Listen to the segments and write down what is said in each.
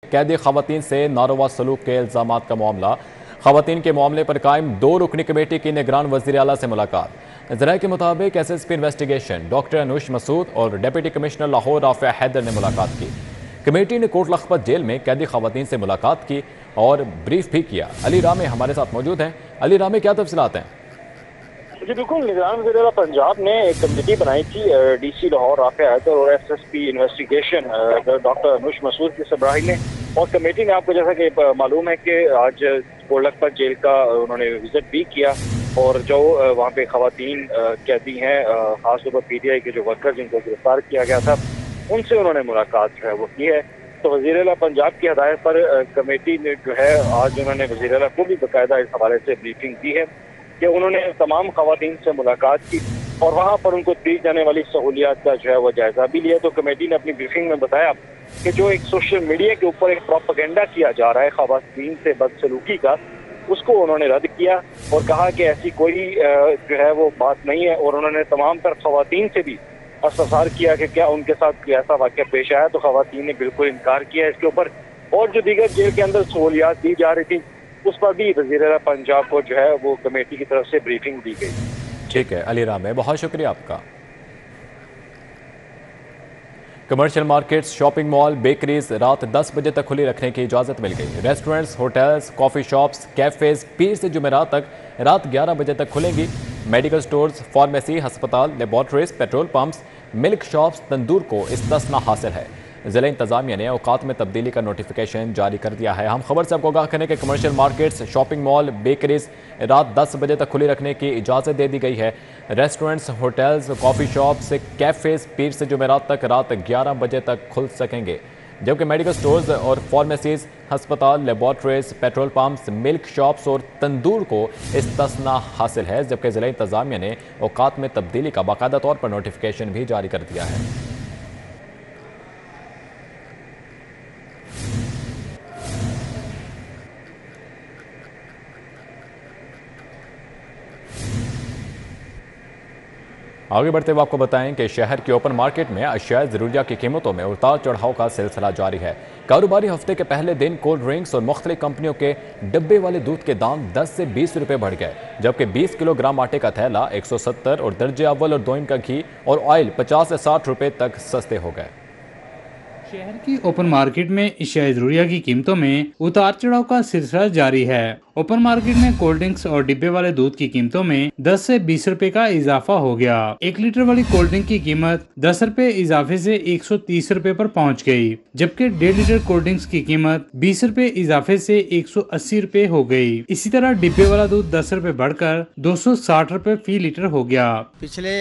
कैदी खवातीन से नारोवा सलूक के इल्जामात का मामला। खवातीन के मामले पर कायम 2 रुकनी कमेटी की निगरान वज़ीर आला से मुलाकात। ज़राए के मुताबिक SSP इन्वेस्टिगेशन डॉक्टर अनुश मसूद और डिप्टी कमिश्नर लाहौर राफिया हैदर ने मुलाकात की। कमेटी ने कोट लखपत जेल में कैदी खवातीन से मुलाकात की और ब्रीफ भी किया। अली रामे हमारे साथ मौजूद हैं। अली रामे, क्या तफसीलात हैं? जी बिल्कुल, निगरान वज़ीर पंजाब ने एक कमेटी बनाई थी DC लाहौर राफिया हैदर और SSP इन्वेस्टिगेशन डॉक्टर अनुश मसूद की सरबराही में। और कमेटी ने, आपको जैसा कि मालूम है कि आज कोट लखपत जेल का उन्होंने विजिट भी किया और जो वहाँ पे खवातीन कैदी हैं, खासतौर पर PTI के जो वर्कर जिनको गिरफ्तार किया गया था, उनसे उन्होंने मुलाकात जो है वो की है। तो वज़ीर आला पंजाब की हदायत पर कमेटी ने जो है आज उन्होंने वज़ीर आला को भी बाकायदा इस हवाले से ब्रीफिंग दी है कि उन्होंने तमाम खवातीन से मुलाकात की और वहाँ पर उनको दी जाने वाली सहूलियात का जो है वो जायजा भी लिया। तो कमेटी ने अपनी ब्रीफिंग में बताया कि जो एक सोशल मीडिया के ऊपर एक प्रोपेगेंडा किया जा रहा है खवातीन से बदसलूकी का, उसको उन्होंने रद्द किया और कहा कि ऐसी कोई जो है वो बात नहीं है। और उन्होंने तमाम तर खवातीन से भी इस्तफसार किया कि क्या उनके साथ कोई ऐसा वाक़या पेश आया, तो खवातीन ने बिल्कुल इनकार किया इसके ऊपर। और जो दीगर जेल के अंदर सहूलियात दी जा रही थी उस पर भी वज़ीर आला पंजाब को जो है वो कमेटी की तरफ से ब्रीफिंग दी गई। ठीक है अली रामे, बहुत शुक्रिया आपका। Commercial markets, shopping mall, bakeries रात 10 बजे तक खुली रखने की इजाज़त मिल गई। Restaurants, hotels, coffee shops, cafes पीर से जुमेरात तक रात 11 बजे तक खुलेंगी। मेडिकल स्टोर्स, फार्मेसी, हस्पताल, laboratories, petrol pumps, milk shops, तंदूर को इस्तिस्ना हासिल है। ज़िला इंतज़ामिया ने औकात में तब्दीली का नोटिफिकेशन जारी कर दिया है। हम खबर से आपको आगाह करें कि commercial markets, shopping mall, bakeries रात 10 बजे तक खुली रखने की इजाज़त दे दी गई है। Restaurants, hotels, coffee shops, cafes पीर से जुमेरात तक रात 11 बजे तक खुल सकेंगे, जबकि मेडिकल स्टोर्स और फार्मेसीज, हस्पताल, laboratories, petrol pumps, milk shops और तंदूर को इस्तिस्ना हासिल है। जबकि ज़िला इंतज़ामिया ने औकात में तब्दीली का बाकायदा तौर पर नोटिफिकेशन भी जारी कर दिया है। आगे बढ़ते हुए आपको बताएं कि शहर के ओपन मार्केट में अशिया ज़रूरिया की कीमतों में उतार चढ़ाव का सिलसिला जारी है। कारोबारी हफ्ते के पहले दिन कोल्ड ड्रिंक्स और मुख्तलिफ कंपनियों के डिब्बे वाले दूध के दाम 10 से 20 रुपये बढ़ गए, जबकि 20 किलोग्राम आटे का थैला 170 और दर्जे अव्वल और दोइम का घी और ऑयल 50 से 60 रुपये तक सस्ते हो गए। शहर की ओपन मार्केट में अशिया ज़रूरिया की कीमतों में उतार चढ़ाव का सिलसिला जारी है। ओपन मार्केट में कोल्ड ड्रिंक्स और डिब्बे वाले दूध की कीमतों में 10 से 20 रुपए का इजाफा हो गया। 1 लीटर वाली कोल्ड ड्रिंक की कीमत 10 रुपए इजाफे से 130 रुपए पर पहुंच गई, जबकि 1.5 लीटर कोल्ड ड्रिंक्स की कीमत 20 रुपए इजाफे से 180 रुपए हो गई। इसी तरह डिब्बे वाला दूध 10 रुपए बढ़कर 260 रुपए फी लीटर हो गया। पिछले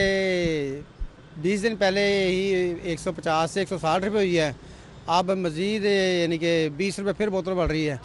20 दिन पहले ही 150 से 160 रुपये हुई है। अब मज़ीद यानी कि 20 रुपये फिर बोतल बढ़ रही है।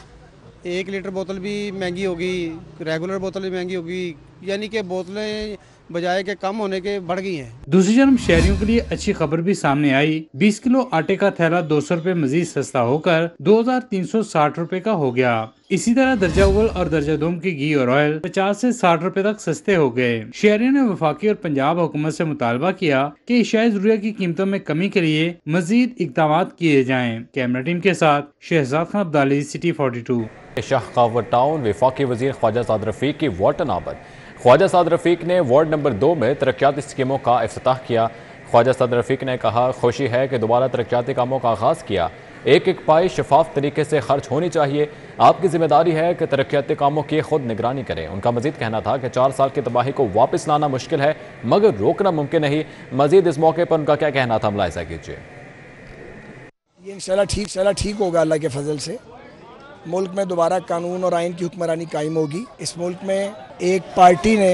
1 लीटर बोतल भी महंगी होगी, रेगुलर बोतल भी महंगी होगी, यानी कि बोतलें बजाय के कम होने के बढ़ गई हैं। दूसरी तरफ शहरियों के लिए अच्छी खबर भी सामने आई। 20 किलो आटे का थैला 200 रुपए मजीद सस्ता होकर 2360 रुपए का हो गया। इसी तरह दर्जा अव्वल और दर्जा दोम के घी और ऑयल 50 से 60 रुपए तक सस्ते हो गए। शहरियों ने वफाकी और पंजाब हुकूमत से मुतालबा किया कि अशिया ज़रूरिया की कीमतों में कमी के लिए मजीद इक़दाम किए जाएं। कैमरा टीम के साथ शहजाद खान अब्दाली, सिटी 42। शाहकावर टाउन वफाकी वज़ीर ख्वाजा साद रफ़ीक की वार्ड नाबद। ख्वाजा साद रफ़ीक ने वार्ड नंबर 2 में तरक्याती स्कीमों का इफ्तिताह किया। ख्वाजा साद रफ़ीक ने कहा, खुशी है कि दोबारा तरक्याती कामों का आगाज़ किया। एक एक पाई शफाफ तरीके से खर्च होनी चाहिए। आपकी जिम्मेदारी है कि तरक्याती कामों की खुद निगरानी करें। उनका मजीद कहना था कि 4 साल की तबाही को वापस लाना मुश्किल है मगर रोकना मुमकिन नहीं। मजीद इस मौके पर उनका क्या कहना था, मुलाहिज़ा कीजिए। ये इंशाल्लाह ठीक होगा अल्लाह के फजल से। मुल्क में दोबारा कानून और आइन की हुक्मरानी कायम होगी। इस मुल्क में एक पार्टी ने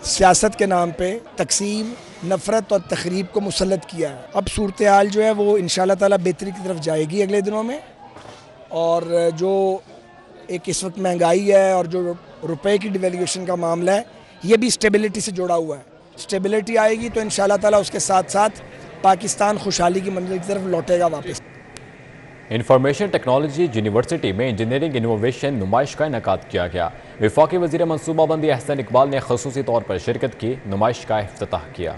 सियासत के नाम पे तकसीम, नफ़रत और तखरीब को मुसल्लत किया है। अब सूरत हाल जो है वो इंशाल्लाह ताला बेहतरी की तरफ जाएगी अगले दिनों में। और जो एक इस वक्त महंगाई है और जो रुपए की डिवेल्यूएशन का मामला है, ये भी स्टेबिलिटी से जुड़ा हुआ है। स्टेबिलिटी आएगी तो इंशाल्लाह ताला उसके साथ साथ पाकिस्तान खुशहाली की मंजिल की तरफ लौटेगा वापस। इंफॉर्मेशन टेक्नोलॉजी यूनिवर्सिटी में इंजीनियरिंग इनोवेशन नुमाइश का इनेकाद किया गया। वफाकी वज़ीर मनसूबाबंदी अहसन इकबाल ने खसूसी तौर पर शिरकत की। नुमाइश का इफ्तिताह किया।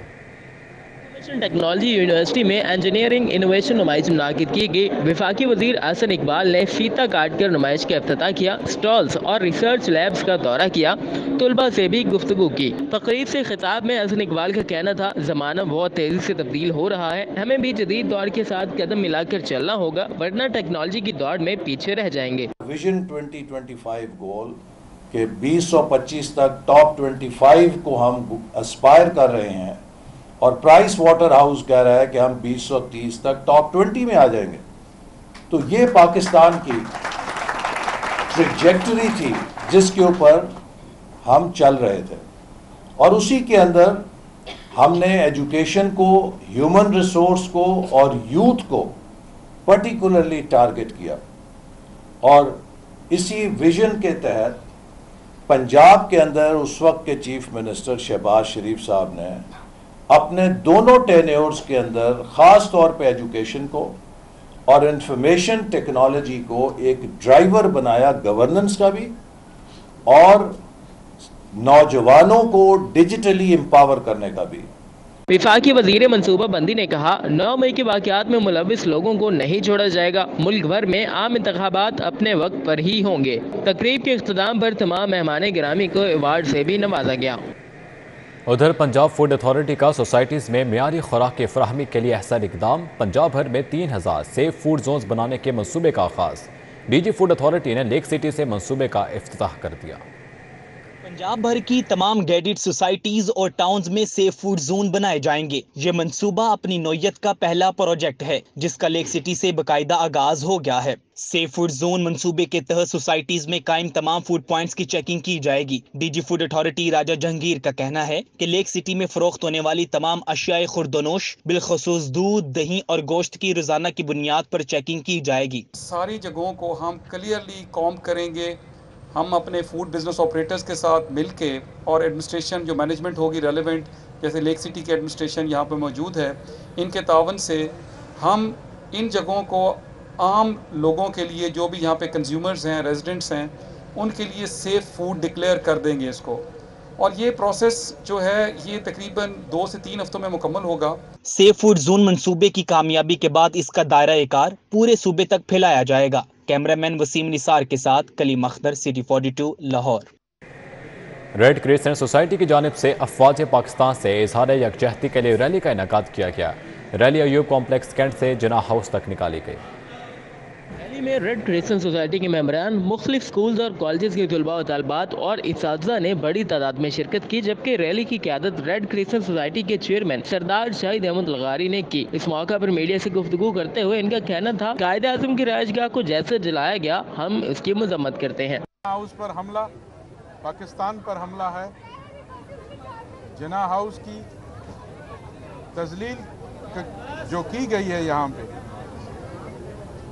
वेस्टर्न टेक्नोलॉजी यूनिवर्सिटी में इंजीनियरिंग इनोवेशन नुमाइश मुनाकिद की गई। वफाकी वजीर अहसन इकबाल ने फीता काट कर नुमाइश का इफ्तिताह किया, स्टॉल्स और रिसर्च लैब्स का दौरा किया, तुलबा से भी गुफ्तगू की। तकरीब से खिताब में अहसन इकबाल का कहना था, ज़माना बहुत तेज़ी से तब्दील हो रहा है, हमें भी जदीद दौर के साथ कदम मिलाकर चलना होगा, वरना टेक्नोलॉजी की दौड़ में पीछे रह जाएंगे। विजन 2025 गोल के 2025 तक टॉप 25 को हम एस्पायर कर रहे हैं और प्राइस वाटर हाउस कह रहा है कि हम 2030 तक टॉप 20 में आ जाएंगे। तो ये पाकिस्तान की ट्रैजेक्टरी थी जिसके ऊपर हम चल रहे थे और उसी के अंदर हमने एजुकेशन को, ह्यूमन रिसोर्स को और यूथ को पर्टिकुलरली टारगेट किया और इसी विजन के तहत पंजाब के अंदर उस वक्त के चीफ मिनिस्टर शहबाज शरीफ साहब ने अपने दोनों टेन्योर्स के अंदर ख़ास तौर पे एजुकेशन को और इंफॉर्मेशन टेक्नोलॉजी को एक ड्राइवर बनाया, गवर्नेंस का भी और नौजवानों को डिजिटली एम्पावर करने का भी। विफाकी वजीर मनसूबा बंदी ने कहा, 9 मई के वाक़यात में मुलविस लोगों को नहीं छोड़ा जाएगा। मुल्क भर में आम इंतखाबात अपने वक्त पर ही होंगे। तकरीब के इख्तिताम पर तमाम मेहमान गिरामी को अवार्ड से भी नवाजा गया। उधर पंजाब फूड अथॉरिटी का सोसाइटीज़ में मियारी खुराक की फराहमी के लिए अहसन इकदाम। पंजाब भर में 3000 सेफ फूड जोन्स बनाने के मनसूबे का आगाज़। डीजी फूड अथॉरिटी ने लेक सिटी से मनसूबे का इफ्तिताह कर दिया। पंजाब भर की तमाम गैडेड सोसाइटीज और टाउन्स में सेफ फूड जोन बनाए जाएंगे। ये मंसूबा अपनी नौयत का पहला प्रोजेक्ट है जिसका लेक सिटी से बाकायदा आगाज हो गया है। सेफ फूड जोन मंसूबे के तहत सोसाइटीज में कायम तमाम फूड पॉइंट्स की चेकिंग की जाएगी। डीजी फूड अथॉरिटी राजा जहांगीर का कहना है कि लेक सिटी में फरोख्त होने वाली तमाम अशियाए खुर्दनोश बिलखसूस दूध, दही और गोश्त की रोजाना की बुनियाद पर चेकिंग की जाएगी। सारी जगहों को हम क्लियरली कॉम करेंगे। हम अपने फूड बिजनेस ऑपरेटर्स के साथ मिलके और एडमिनिस्ट्रेशन जो मैनेजमेंट होगी रेलेवेंट, जैसे लेक सिटी की एडमिनिस्ट्रेशन यहाँ पे मौजूद है, इनके तावन से हम इन जगहों को आम लोगों के लिए, जो भी यहाँ पे कंज्यूमर्स हैं, रेजिडेंट्स हैं, उनके लिए सेफ़ फूड डिक्लेयर कर देंगे इसको। और ये प्रोसेस जो है ये तकरीबन 2 से 3 हफ्तों में मुकम्मल होगा। सेफ फूड जोन मंसूबे की कामयाबी के बाद इसका दायरा-ए-कार पूरे सूबे तक फैलाया जाएगा। कैमरामैन वसीम निसार के साथ Kaleem Akhtar, city 42, Lahore. Red crescent society की जानिब से अफवाज पाकिस्तान से इजहार यकजहती के लिए रैली का इनेकाद किया गया। रैली अयूब कॉम्प्लेक्स कैंट से जिनाह हाउस तक निकाली गई। रैली में रेड क्रिसेंट सोसाइटी के मेंबरान, मुख्तलिफ स्कूल्स और कॉलेजेस के तलबा व तलबात और इसातिज़ा ने बड़ी तादाद में शिरकत की, जबकि रैली की क़यादत रेड क्रिसेंट सोसाइटी के चेयरमैन सरदार शाहिद अहमद लगारी ने की। इस मौका पर मीडिया से गुफ्तगू करते हुए इनका कहना था, कायदे आज़म की रहायशगाह को जैसे जलाया गया, हम इसकी मजम्मत करते हैं। हाउस पर हमला, पाकिस्तान पर हमला है। जिनाह हाउस की तजलील जो की गई है यहाँ पे,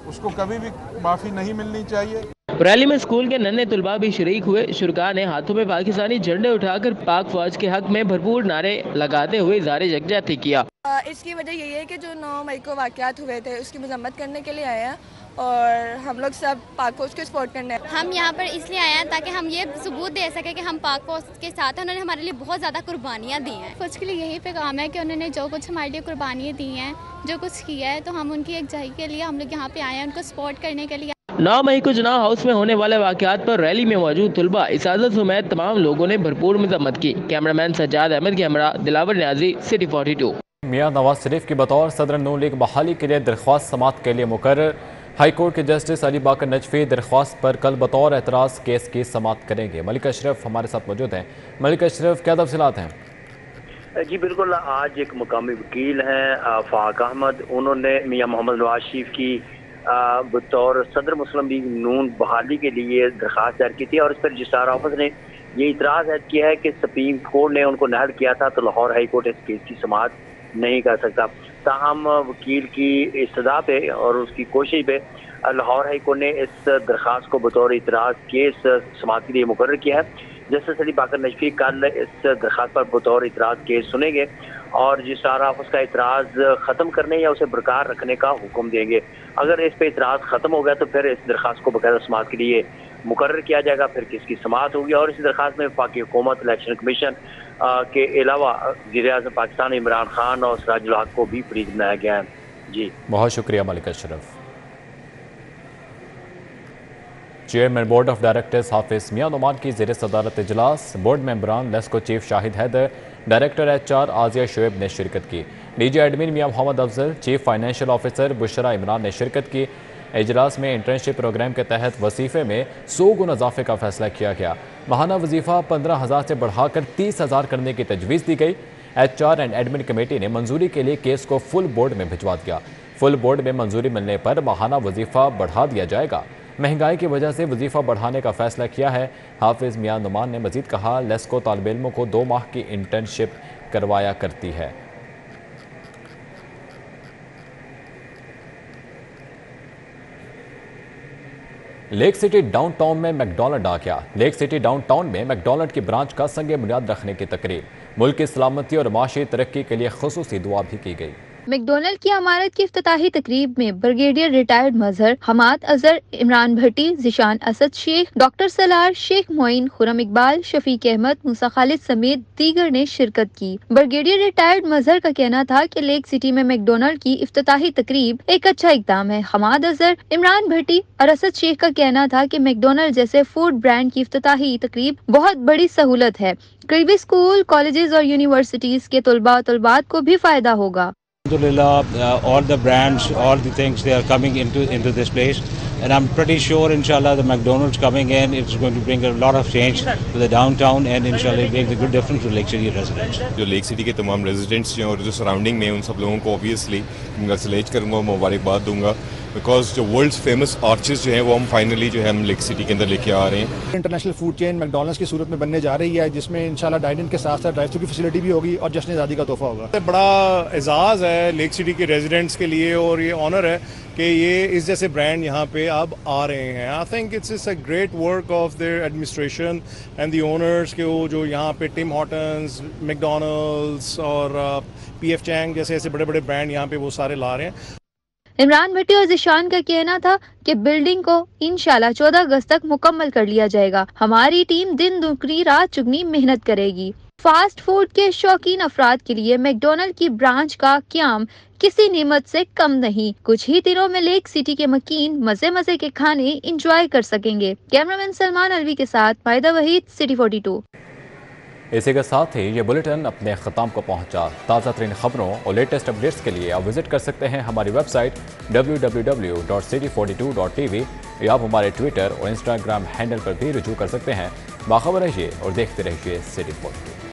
उसको कभी भी माफ़ी नहीं मिलनी चाहिए। रैली में स्कूल के नन्हे तुलबा भी शरीक हुए। शुरका ने हाथों में पाकिस्तानी झंडे उठाकर पाक फौज के हक में भरपूर नारे लगाते हुए इज़हार यकजहती किया। इसकी वजह यही है कि जो 9 मई को वाक़यात हुए थे उसकी मजम्मत करने के लिए आए हैं और हम लोग सब पाक फौज को सपोर्ट करने हैं। हम यहाँ पर इसलिए आए हैं ताकि हम ये सबूत दे सकें कि हम पाक फौज के साथ हैं। उन्होंने हमारे लिए बहुत ज़्यादा कुर्बानियाँ दी हैं। फौज के लिए यही पैगाम है कि उन्होंने जो कुछ हमारे लिए कुर्बानियाँ दी हैं, जो कुछ किया है, तो हम उनकी एक जगह के लिए हम लोग यहाँ पे आए हैं, उनको सपोर्ट करने के लिए। 9 मई को जिनाह हाउस में होने वाले वाक़यात पर रैली में मौजूद तुलबा, इसादत समेत तमाम लोगों ने भरपूर मजम्मत की। कैमरामैन सज्जाद अहमद के हमरा दिलावर न्याजी, सिटी 42। मियां नवाज शरीफ की बतौर सदर नून लीग बहाली के लिए दरख्वास्त समाअत के लिए मुकर्रर। हाई कोर्ट के जस्टिस अली बाकर नजफी दरख्वास्त पर कल बतौर एतराज़ केस की समाअत करेंगे। मलिक अशरफ हमारे साथ मौजूद हैं। मलिक अशरफ, क्या तफसीलात हैं? जी बिल्कुल, आज एक मुकामी वकील हैं फाक अहमद, उन्होंने मियां मोहम्मद नवाज शरीफ की बतौर सदर मुस्लिम लीग नून बहाली के लिए दरख्वास्त दायर की थी और इस पर रजिस्ट्रार ऑफिस ने ये इतराज़ ऐड किया है कि सुप्रीम कोर्ट ने उनको नहल किया था तो लाहौर हाई कोर्ट इस केस की समाअत नहीं कर सकता। ताहम वकील की इस्तदा पे और उसकी कोशिश पे लाहौर हाई कोर्ट ने इस दरख्वास्त को बतौर इतराज़ केस समाअत के लिए मुकर्रर किया है। जस्टिस अली बाकर नजफी कल इस दरख्वास्त पर बतौर इतराज़ केस सुनेंगे और रजिस्ट्रार ऑफिस का इतराज़ ख़त्म करने या उसे बरकरार रखने का हुक्म देंगे। अगर इस पर इतराज़ ख़त्म हो गया तो फिर इस दरख्वास्त को बाकायदा समाअत के लिए मुकर्रर किया जाएगा, फिर किसकी समाअत होगी और इस दरख्वास्त में वफाकी हुकूमत, इलेक्शन कमीशन, के अलावा वज़ीर-ए-आज़म पाकिस्तान इमरान खान और सिराजुल हक को भी फ्रीज बनाया गया है। जी बहुत शुक्रिया Malik Ashraf. Chairman board of directors Hafiz Mian Noman की ज़ेर सदारत इजलास, बोर्ड मेंबरान LESCO chief Shahid Haider, director HR Azia Shoaib ने शिरकत की। DG admin Mian Mohammad Afzal, chief financial officer Bushra Imran ने शिरकत की। इजलास में इंटर्नशिप प्रोग्राम के तहत वजीफे में 100 गुना इजाफे का फैसला किया गया। माहाना वजीफा 15,000 से बढ़ाकर 30,000 करने की तजवीज़ दी गई। HR एंड एडमिन कमेटी ने मंजूरी के लिए केस को फुल बोर्ड में भिजवा दिया। फुल बोर्ड में मंजूरी मिलने पर माहाना वजीफा बढ़ा दिया जाएगा। महंगाई की वजह से वजीफा बढ़ाने का फैसला किया है। हाफिज मियां नुमान ने मजीद कहा, लेस्को तालिब इल्मों को 2 माह की इंटर्नशिप करवाया करती है। लेक सिटी डाउनटाउन में मैकडॉनल्ड आ गया। लेक सिटी डाउनटाउन में मैकडॉनल्ड की ब्रांच का संग बुनियाद रखने की तकरीब। मुल्क की सलामती और माशी तरक्की के लिए खुसूसी दुआ भी की गई। मैकडॉनल्ड की इमारत की इफ्तिताही तकरीब में ब्रिगेडियर रिटायर्ड मजहर हमाद अजहर, इमरान भट्टी, जिशान असद शेख, डॉक्टर सलार, शेख मोइन, खुरम इकबाल, शफीक अहमद, मूसा खालिद समेत दीगर ने शिरकत की। ब्रिगेडियर रिटायर्ड मजहर का कहना था कि लेक सिटी में मैकडॉनल्ड की इफ्तिताही तकरीब एक अच्छा इकदाम है। हमाद अजहर, इमरान भट्टी और असद शेख का कहना था कि मैकडॉनल्ड जैसे फूड ब्रांड की इफ्तिताही तकरीब बहुत बड़ी सहूलत है। करीबी स्कूल, कॉलेजेस और यूनिवर्सिटीज के तलबात को भी फायदा होगा। Alhamdulillah, all the brands, all the things, they are coming into this place, and I'm pretty sure, inshallah, the McDonald's coming in, it's going to bring a lot of change to the downtown, and inshallah, it makes a good difference to Lake City residents. जो lake city के तमाम residents जो और जो surrounding में उन सब लोगों को ऑब्वियसली कंग्रेचुलेट करूँगा, मुबारकबाद दूंगा, बिकॉज जो वर्ल्ड्स फेमस आर्चेस जो हैं वो हम फाइनली जो है हम लेक सिटी के अंदर लेके आ रहे हैं। इंटरनेशनल फूड चेन मैकडॉनल्ड्स की सूरत में बनने जा रही है, जिसमें इंशाल्लाह डाइनिंग के साथ साथ ड्राइव थ्रू की फैसिलिटी भी होगी और जश्न आज़ादी का तोहफा होगा। बड़ा एजाज़ है लेक सिटी के रेजिडेंट्स के लिए और ये ऑनर है कि ये इस जैसे ब्रांड यहाँ पे अब आ रहे हैं। I think it's a great work of their administration and the owners के वो जो यहाँ पे टिम हॉर्टन्स, मैकडॉनल्ड्स और PF चैंग जैसे ऐसे बड़े बड़े ब्रांड यहाँ पे वो सारे ला रहे हैं। इमरान भट्टी और जिशान का कहना था कि बिल्डिंग को इंशाल्लाह 14 अगस्त तक मुकम्मल कर लिया जाएगा। हमारी टीम दिन दुगनी रात चुगनी मेहनत करेगी। फास्ट फूड के शौकीन अफराद के लिए मैकडॉनल्ड की ब्रांच का क़याम किसी नेमत से कम नहीं। कुछ ही दिनों में लेक सिटी के मकीन मजे मजे के खाने इंजॉय कर सकेंगे। कैमरामैन सलमान अलवी के साथ माहिदा वहीद, सिटी 42। इसी के साथ ही ये बुलेटिन अपने ख़त्म को पहुंचा। ताज़ा तरीन खबरों और लेटेस्ट अपडेट्स के लिए आप विजिट कर सकते हैं हमारी वेबसाइट www.city42.tv या आप हमारे ट्विटर और इंस्टाग्राम हैंडल पर भी रुजू कर सकते हैं। बाखबर रहिए और देखते रहिए सिटी 42।